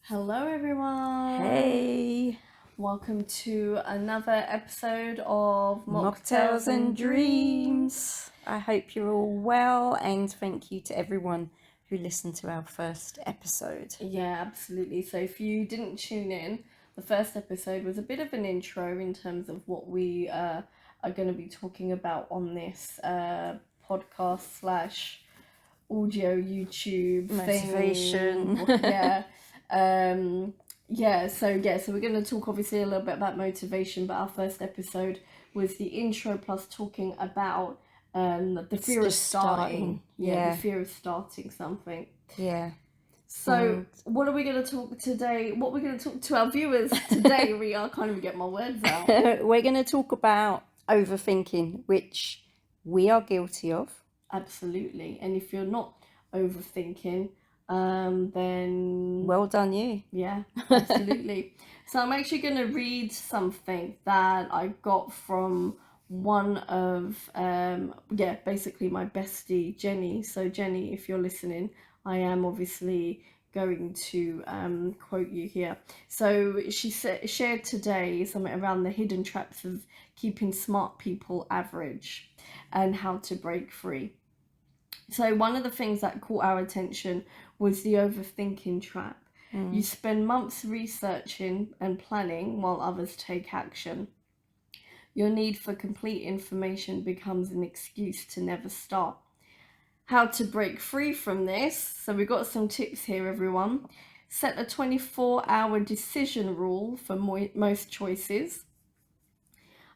Hello, everyone. Hey, Welcome to another episode of Mocktails and Dreams. I hope you're all well, and thank you to everyone who listened to our first episode. Yeah, absolutely. So, if you didn't tune in, the first episode was a bit of an intro in terms of what we are going to be talking about on this podcast slash audio YouTube Motivation. thing. So we're going to talk obviously a little bit about motivation, but our first episode was the intro plus talking about the fear of starting. Yeah. The fear of starting something. Yeah. So what are we going to talk today? What we're going to talk to our viewers today, Rhea? I can't even get my words out. We're going to talk about overthinking, which we are guilty of. Absolutely. And if you're not overthinking, then well done you. Yeah, absolutely. So I'm actually going to read something that I got from one of basically my bestie Jenny. So Jenny, if you're listening, I am obviously going to quote you here. So she shared today something around the hidden traps of keeping smart people average and how to break free. So one of the things that caught our attention was the overthinking trap. You spend months researching and planning while others take action. Your need for complete information becomes an excuse to never start. How to break free from this? So we've got some tips here, everyone. Set a 24-hour decision rule for most choices.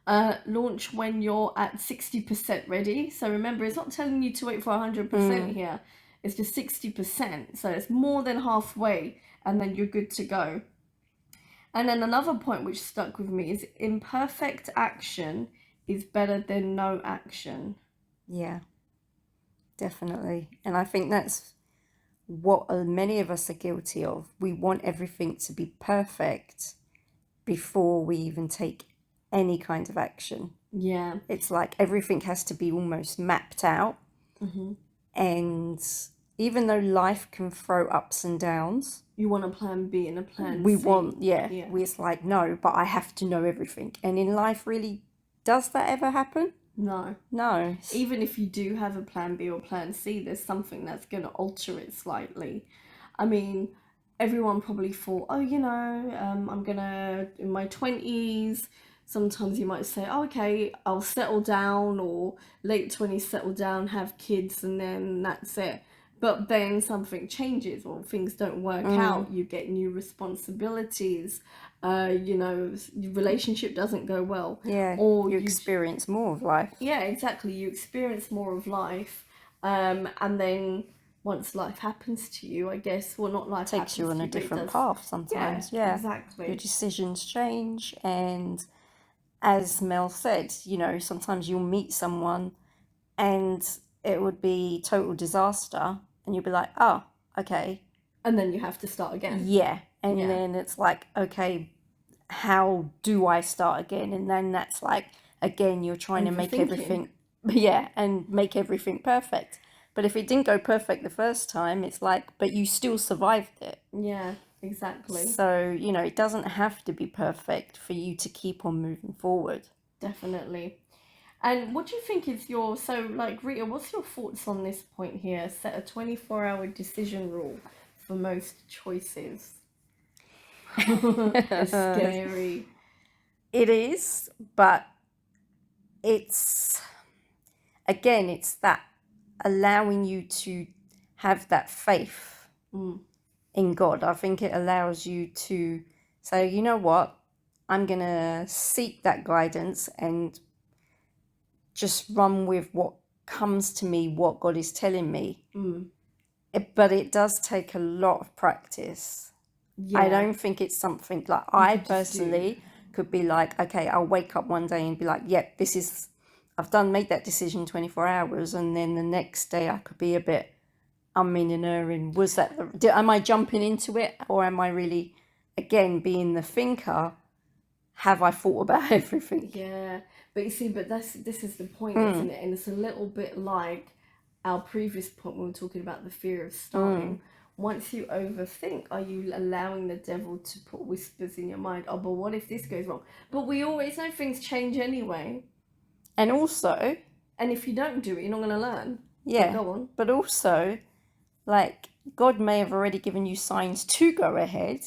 Launch when you're at 60% ready. So remember, it's not telling you to wait for 100% here. It's just 60%. So it's more than halfway, and then you're good to go. And then another point which stuck with me is imperfect action is better than no action. Yeah, definitely. And I think that's what many of us are guilty of. We want everything to be perfect before we even take any kind of action. Yeah. It's like everything has to be almost mapped out. And even though life can throw ups and downs, you want a plan B and a plan we C. It's like, no, but I have to know everything. And in life, really, does that ever happen? No. Even if you do have a plan B or plan C, there's something that's going to alter it slightly. I mean, everyone probably thought, I'm going to, in my 20s, sometimes you might say, okay, I'll settle down, or late 20s, settle down, have kids, and then that's it. But then something changes or things don't work out. You get new responsibilities. Your relationship doesn't go well. Yeah, or you experience more of life. Yeah, exactly. You experience more of life. And then once life happens to you, I guess, well, not life takes you on a different path sometimes. Yeah, exactly. Your decisions change. And as Mel said, sometimes you'll meet someone and it would be total disaster. And you'll be like, oh, okay. And then you have to start again. Yeah. And then it's like, okay, how do I start again? And then that's like, again, you're trying to make everything, and make everything perfect. But if it didn't go perfect the first time, it's like, but you still survived it. Yeah, exactly. So, it doesn't have to be perfect for you to keep on moving forward. Definitely. And what do you think is Rita, what's your thoughts on this point here? Set a 24-hour decision rule for most choices. It's scary. It is, but it's that allowing you to have that faith in God. I think it allows you to say, you know what, I'm going to seek that guidance and just run with what comes to me, what God is telling me. But it does take a lot of practice. I don't think it's something like I personally could be like, okay, I'll wake up one day and be like, yep, made that decision 24 hours. And then the next day I could be a bit umming and erring. Am I jumping into it? Or am I really, again, being the thinker? Have I thought about everything? Yeah. But you see, this is the point, isn't it? And it's a little bit like our previous point when we were talking about the fear of starting. once you overthink, are you allowing the devil to put whispers in your mind? Oh, but what if this goes wrong? But we always know things change anyway. And also, and if you don't do it, you're not going to learn. Yeah. But go on. But also, like, God may have already given you signs to go ahead,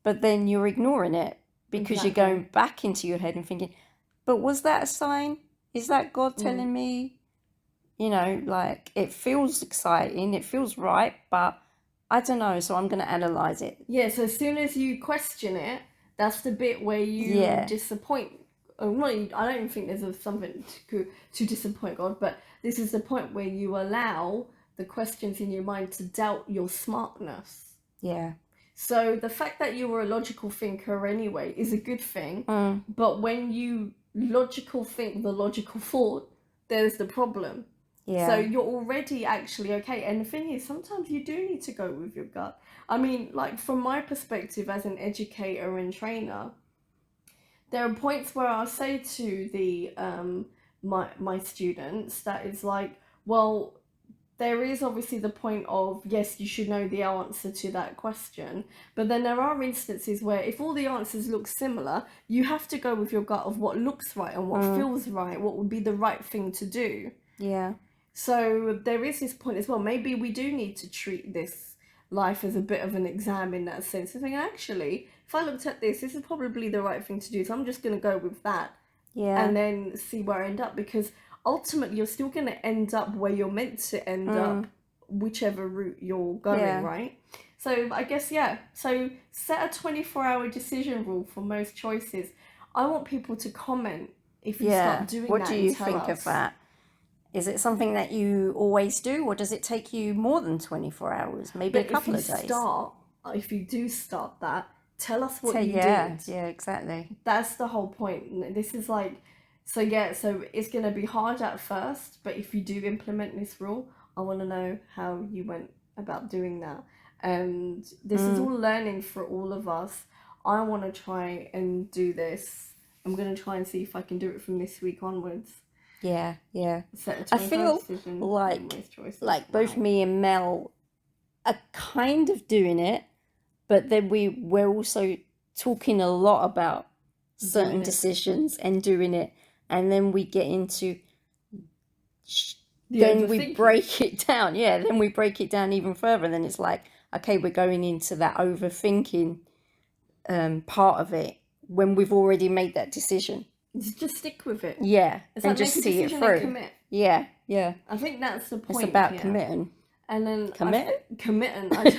but then you're ignoring it because you're going back into your head and thinking, but was that a sign? Is that God telling me? You know, like, it feels exciting, it feels right, but I don't know, so I'm going to analyze it. Yeah, so as soon as you question it, that's the bit where you disappoint. I don't even think there's something to disappoint God, but this is the point where you allow the questions in your mind to doubt your smartness. Yeah. So the fact that you were a logical thinker anyway is a good thing, but when you logical think the logical thought, there's the problem. Yeah. So you're already actually okay. And the thing is, sometimes you do need to go with your gut. I mean, like, from my perspective as an educator and trainer, there are points where I'll say to the my students that it's like, well, there is obviously the point of, yes, you should know the answer to that question, but then there are instances where if all the answers look similar, you have to go with your gut of what looks right and what feels right, what would be the right thing to do. Yeah. So there is this point as well. Maybe we do need to treat this life as a bit of an exam in that sense. I think, actually, if I looked at this is probably the right thing to do. So I'm just going to go with that. Yeah. And then see where I end up. Because ultimately, you're still going to end up where you're meant to end up, whichever route you're going, right? So I guess, So set a 24-hour decision rule for most choices. I want people to comment if you start doing that. What do you think of that? Is it something that you always do, or does it take you more than 24 hours, maybe a couple of days? If you do start that, tell us what you did. Yeah, exactly. That's the whole point. This is like, so it's going to be hard at first, but if you do implement this rule, I want to know how you went about doing that. And this is all learning for all of us. I want to try and do this. I'm going to try and see if I can do it from this week onwards. Yeah. I feel like both me and Mel are kind of doing it, but then we're also talking a lot about certain decisions and doing it, and then we get into then we break it down. Yeah, then we break it down even further, and then it's like, okay, we're going into that overthinking part of it when we've already made that decision. Just stick with it. Yeah, and just see it through. Commit. Yeah. I think that's the point. It's about committing. And then committing. I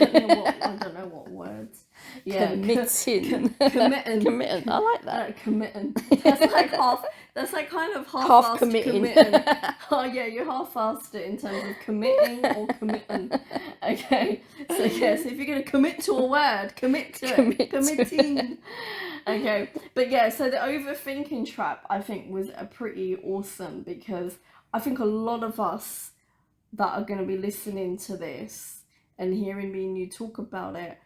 don't know what words. Yeah, committing. Committing. I like that. Committing. That's like kind of half committing. Oh yeah, you half-assed it in terms of committing or committing. Okay. So if you're gonna commit to a word, commit to it. Committing. Okay. But yeah, so the overthinking trap, I think, was a pretty awesome, because I think a lot of us that are going to be listening to this and hearing me and you talk about it,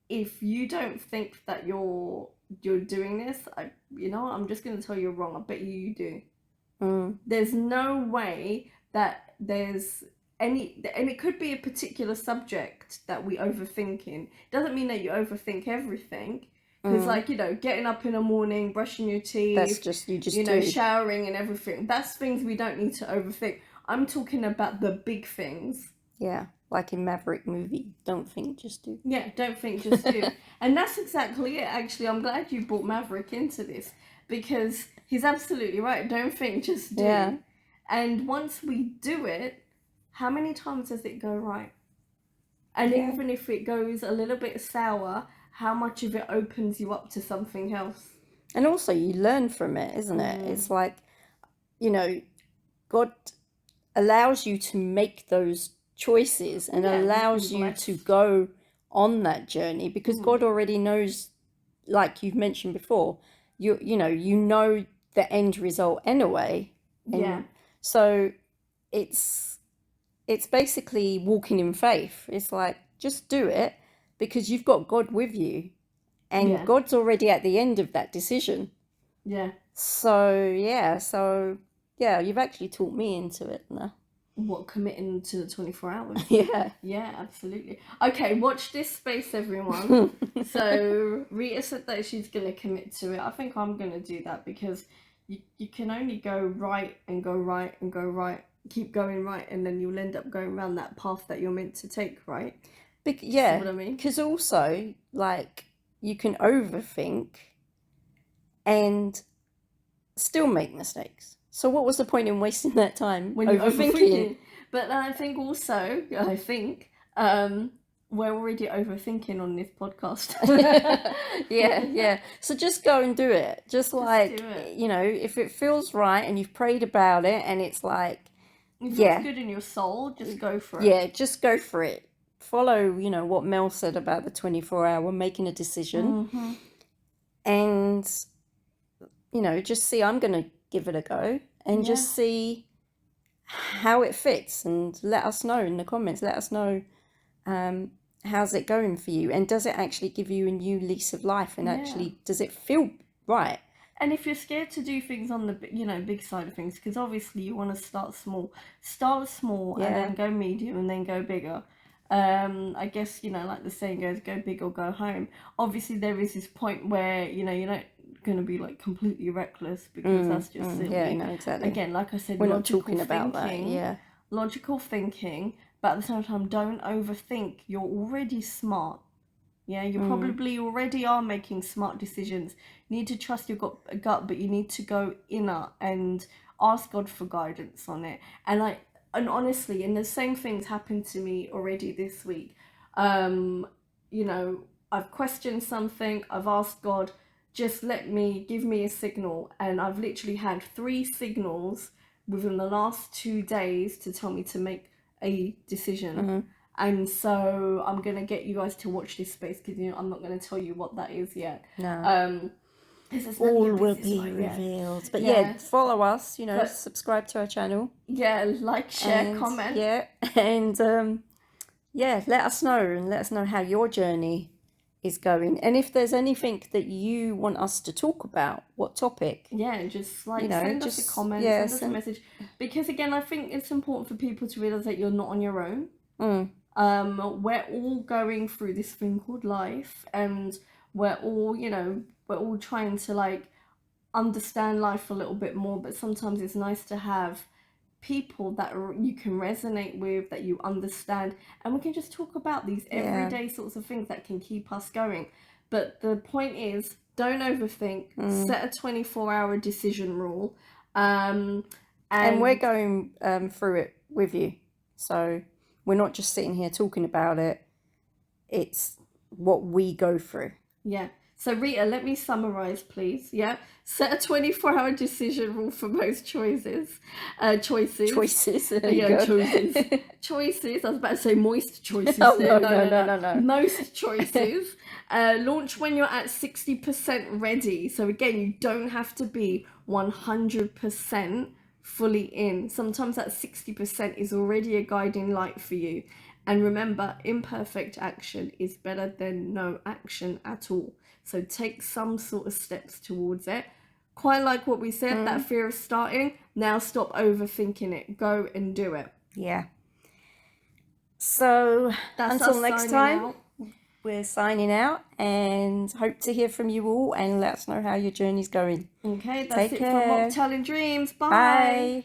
if you don't think that you're doing this, I'm just going to tell you you're wrong. I bet you do. There's no way that there's any, and it could be a particular subject that we overthink in. Doesn't mean that you overthink everything. Because, getting up in the morning, brushing your teeth, that's just, you do. Showering and everything, that's things we don't need to overthink. I'm talking about the big things. Yeah, like in Maverick movie, don't think, just do. Yeah, don't think, just do. And that's exactly it, actually. I'm glad you brought Maverick into this, because he's absolutely right. Don't think, just do. Yeah. And once we do it, how many times does it go right? And even if it goes a little bit sour, how much of it opens you up to something else? And also you learn from it, isn't it? It's like, God allows you to make those choices and allows you to go on that journey, because God already knows, like you've mentioned before, you know the end result anyway. And so it's basically walking in faith. It's like, just do it, because you've got God with you, and God's already at the end of that decision. Yeah. So you've actually talked me into it now. What, committing to the 24 hours? Yeah. Yeah, absolutely. Okay, watch this space, everyone. So Rita said that she's going to commit to it. I think I'm going to do that, because you can only go right and go right and go right, keep going right, and then you'll end up going around that path that you're meant to take, right? Yeah, what I mean? because also, like, you can overthink and still make mistakes. So what was the point in wasting that time When you're overthinking? overthinking? But I think also, we're already overthinking on this podcast. Yeah. So just go and do it. Just like, do it. you know, if it feels right and you've prayed about it and it's like, If it's good in your soul, just go for it. Yeah, just go for it. Follow, you know, what Mel said about the 24-hour, making a decision. Mm-hmm. And, you know, just see, I'm going to give it a go and just see how it fits, and let us know in the comments. Let us know, how's it going for you, and does it actually give you a new lease of life, and actually does it feel right? And if you're scared to do things on the, big side of things, because obviously you want to start small and then go medium and then go bigger. I guess, like the saying goes, go big or go home. Obviously there is this point where, you're not going to be like completely reckless, because that's just silly. Yeah, no, exactly. Again, like I said, we're not talking about that. Yeah. Logical thinking, but at the same time, don't overthink. You're already smart. Yeah, you probably already are making smart decisions. You need to trust your gut, but you need to go inner and ask God for guidance on it. And honestly, and the same things happened to me already this week. I've questioned something, I've asked God, just give me a signal. And I've literally had 3 signals within the last 2 days to tell me to make a decision. And so I'm going to get you guys to watch this space, because I'm not going to tell you what that is yet. No. All will be revealed. But follow us, subscribe to our channel. Yeah, like, share, comment. Yeah, and let us know, and let us know how your journey is going. And if there's anything that you want us to talk about, what topic? Yeah, just send us a comment, send us a message. Because again, I think it's important for people to realize that you're not on your own. We're all going through this thing called life, and we're all trying to understand life a little bit more, but sometimes it's nice to have people that you can resonate with, that you understand, and we can just talk about these everyday sorts of things that can keep us going. But the point is, don't overthink. Set a 24-hour decision rule, and we're going through it with you, so we're not just sitting here talking about it. It's what we go through. Yeah. So Rita, let me summarize, please. Yeah. Set a 24-hour decision rule for most choices. Choices. Choices. Choices. I was about to say moist choices. Oh, no. Most choices. Launch when you're at 60% ready. So again, you don't have to be 100% fully in. Sometimes that 60% is already a guiding light for you. And remember, imperfect action is better than no action at all. So take some sort of steps towards it. Quite like what we said, that fear of starting. Now stop overthinking it. Go and do it. Yeah. So until next time, we're signing out, and hope to hear from you all, and let us know how your journey's going. Okay, that's it from Mocktails and Dreamz. Bye.